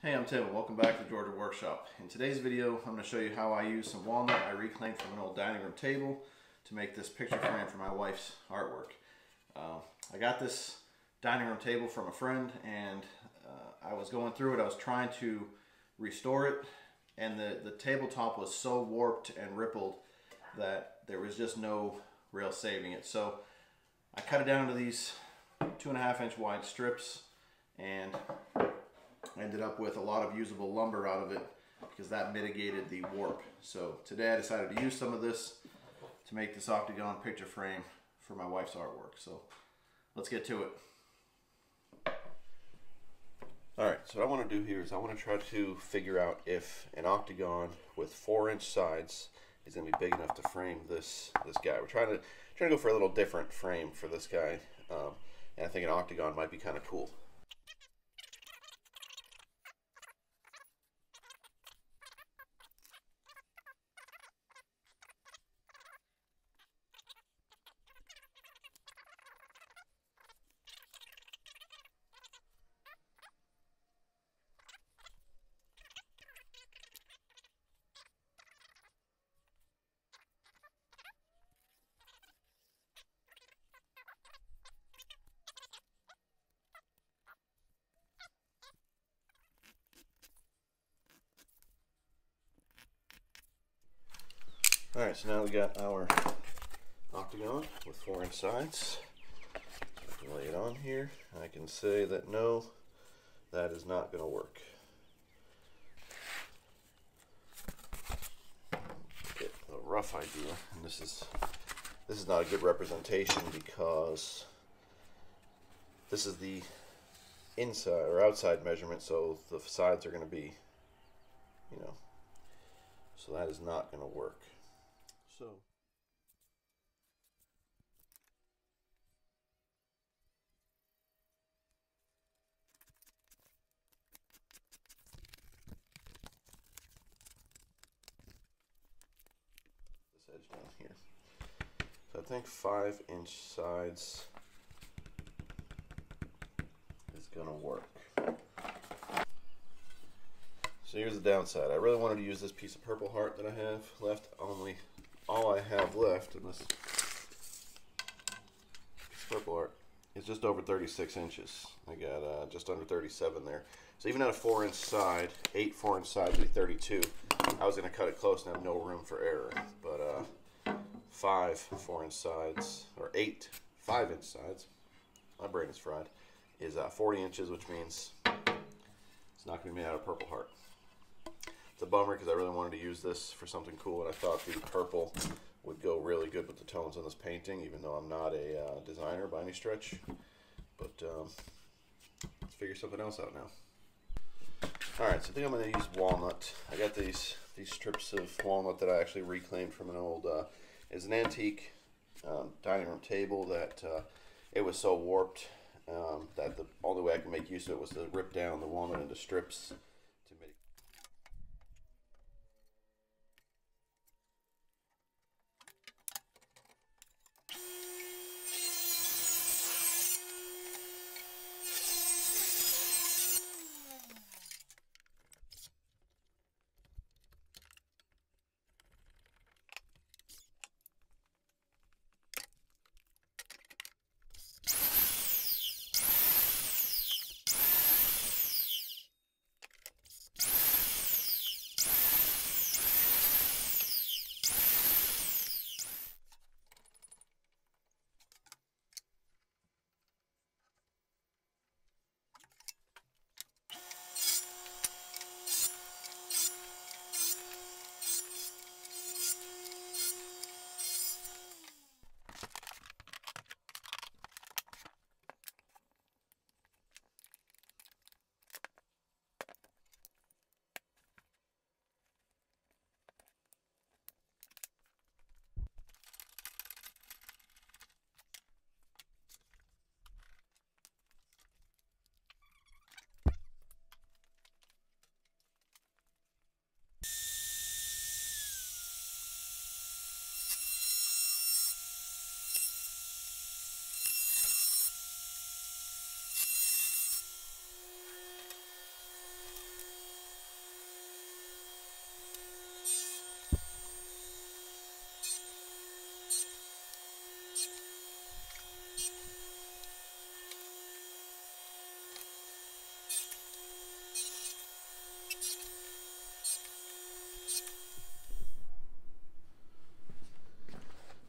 Hey, I'm Tim and welcome back to the Georgia Workshop. In today's video, I'm going to show you how I use some walnut I reclaimed from an old dining room table to make this picture frame for my wife's artwork. I got this dining room table from a friend and I was going through it. I was trying to restore it and the tabletop was so warped and rippled that there was just no real saving it. So I cut it down to these 2.5 inch wide strips and ended up with a lot of usable lumber out of it because that mitigated the warp. So today I decided to use some of this to make this octagon picture frame for my wife's artwork. So let's get to it. Alright, so what I want to do here is I want to try to figure out if an octagon with 4-inch sides is going to be big enough to frame this guy. We're trying to go for a little different frame for this guy, and I think an octagon might be kind of cool. Alright, so now we got our octagon with 4-inch sides. So I can lay it on here. I can say that no, that is not going to work. Get a rough idea, and this is not a good representation because this is the inside or outside measurement, so the sides are going to be, so that is not going to work. So this edge down here. So I think 5-inch sides is gonna work. So here's the downside. I really wanted to use this piece of purple heart that I have left. All I have left in this piece of purple heart is just over 36 inches. I got just under 37 there. So even at a 4-inch side, 8 4-inch sides would be 32. I was going to cut it close and have no room for error. But 5 4-inch sides, or 8 5-inch sides, my brain is fried, is 40 inches, which means it's not going to be made out of purple heart. It's a bummer because I really wanted to use this for something cool, and I thought the purple would go really good with the tones on this painting, even though I'm not a designer by any stretch. But let's figure something else out now. Alright, so I think I'm going to use walnut. I got these strips of walnut that I actually reclaimed from an old, it's an antique dining room table that it was so warped that the only way I could make use of it was to rip down the walnut into strips.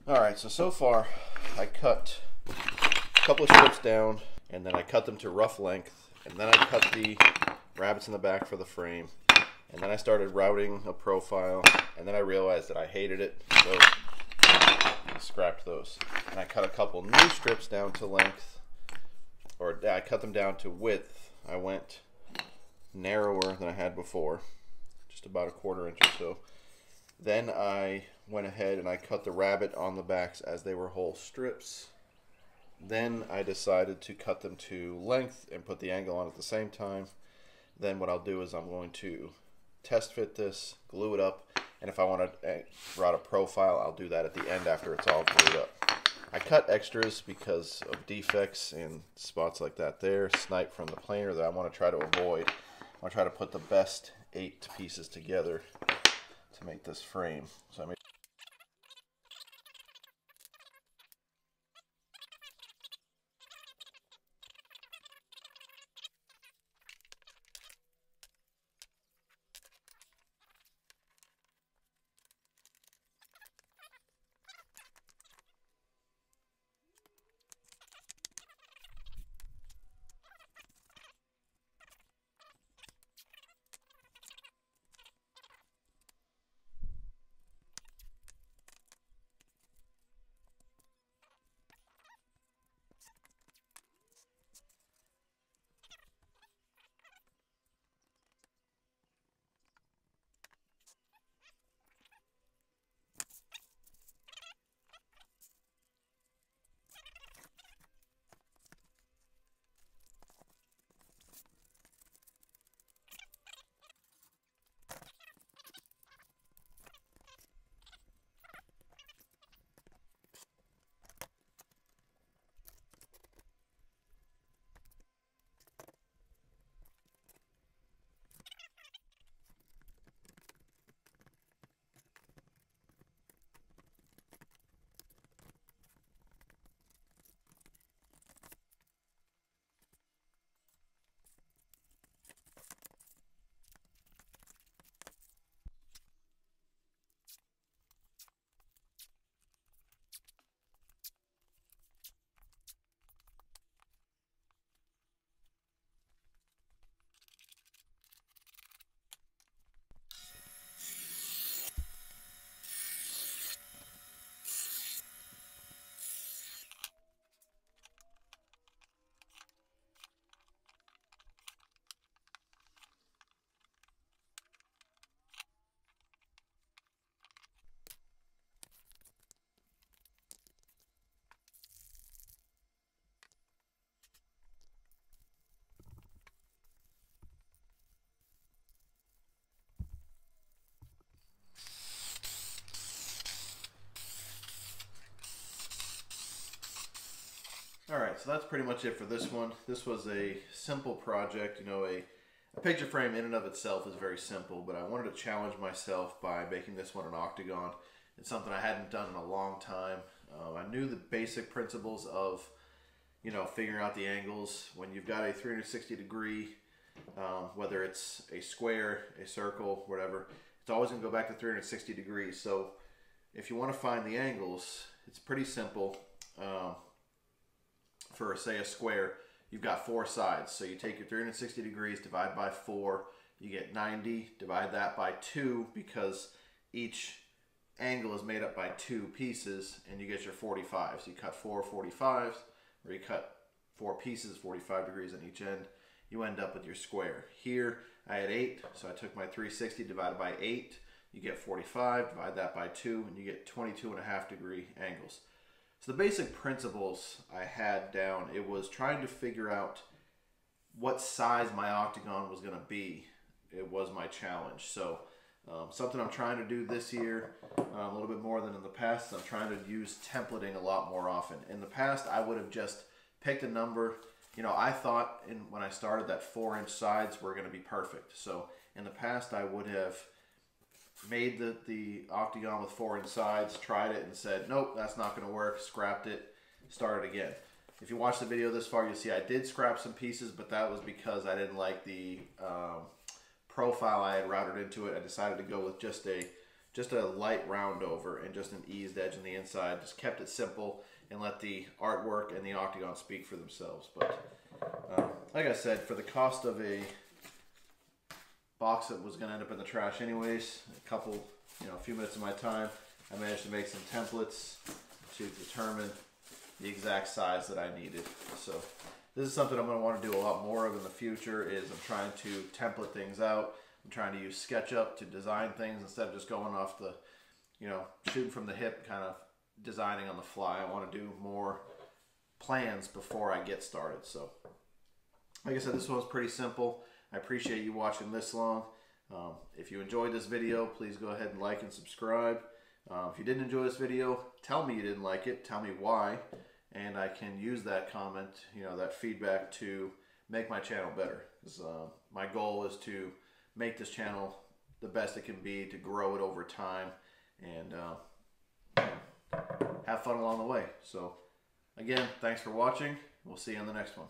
Alright, so far I cut a couple of strips down, and then I cut them to rough length, and then I cut the rabbets in the back for the frame, and then I started routing a profile, and then I realized that I hated it, so I scrapped those. And I cut a couple new strips down to length, or I cut them down to width. I went narrower than I had before, just about a 1/4 inch or so. Then I went ahead and I cut the rabbit on the backs as they were whole strips. Then I decided to cut them to length and put the angle on at the same time. Then what I'll do is I'm going to test fit this, glue it up, and if I want to route a profile, I'll do that at the end after it's all glued up. I cut extras because of defects and spots like that there, snipe from the planer that I want to try to avoid. I want to try to put the best 8 pieces together to make this frame. So I made Alright, so that's pretty much it for this one. This was a simple project. You know, a picture frame in and of itself is very simple, but I wanted to challenge myself by making this one an octagon. It's something I hadn't done in a long time. I knew the basic principles of, you know, figuring out the angles. When you've got a 360 degree, whether it's a square, a circle, whatever, it's always going to go back to 360 degrees. So if you want to find the angles, it's pretty simple. For say a square, you've got 4 sides. So you take your 360 degrees, divide by 4, you get 90, divide that by 2 because each angle is made up by 2 pieces, and you get your 45. So you cut 4 45s, or you cut 4 pieces, 45 degrees on each end, you end up with your square. Here I had 8, so I took my 360 divided by 8, you get 45, divide that by 2, and you get 22.5 degree angles. So the basic principles I had down, it was trying to figure out what size my octagon was going to be. It was my challenge. So something I'm trying to do this year, a little bit more than in the past, I'm trying to use templating a lot more often. In the past, I would have just picked a number. You know, I thought when I started that 4-inch sides were going to be perfect. So in the past, I would have made the octagon with 4-inch sides, tried it and said, nope, that's not going to work, scrapped it, started again. If you watch the video this far, you'll see I did scrap some pieces, but that was because I didn't like the profile I had routed into it. I decided to go with just a just a light round over and just an eased edge on the inside. Just kept it simple and let the artwork and the octagon speak for themselves. But like I said, for the cost of a box that was going to end up in the trash anyways, a few minutes of my time, I managed to make some templates to determine the exact size that I needed. So this is something I'm going to want to do a lot more of in the future. Is I'm trying to template things out. I'm trying to use SketchUp to design things instead of just going off the, shooting from the hip, kind of designing on the fly. I want to do more plans before I get started. So like I said, this one's pretty simple. I appreciate you watching this long. If you enjoyed this video, please go ahead and like and subscribe. If you didn't enjoy this video, tell me you didn't like it. Tell me why. And I can use that comment, that feedback to make my channel better. Because my goal is to make this channel the best it can be, to grow it over time, and have fun along the way. So again, thanks for watching. We'll see you on the next one.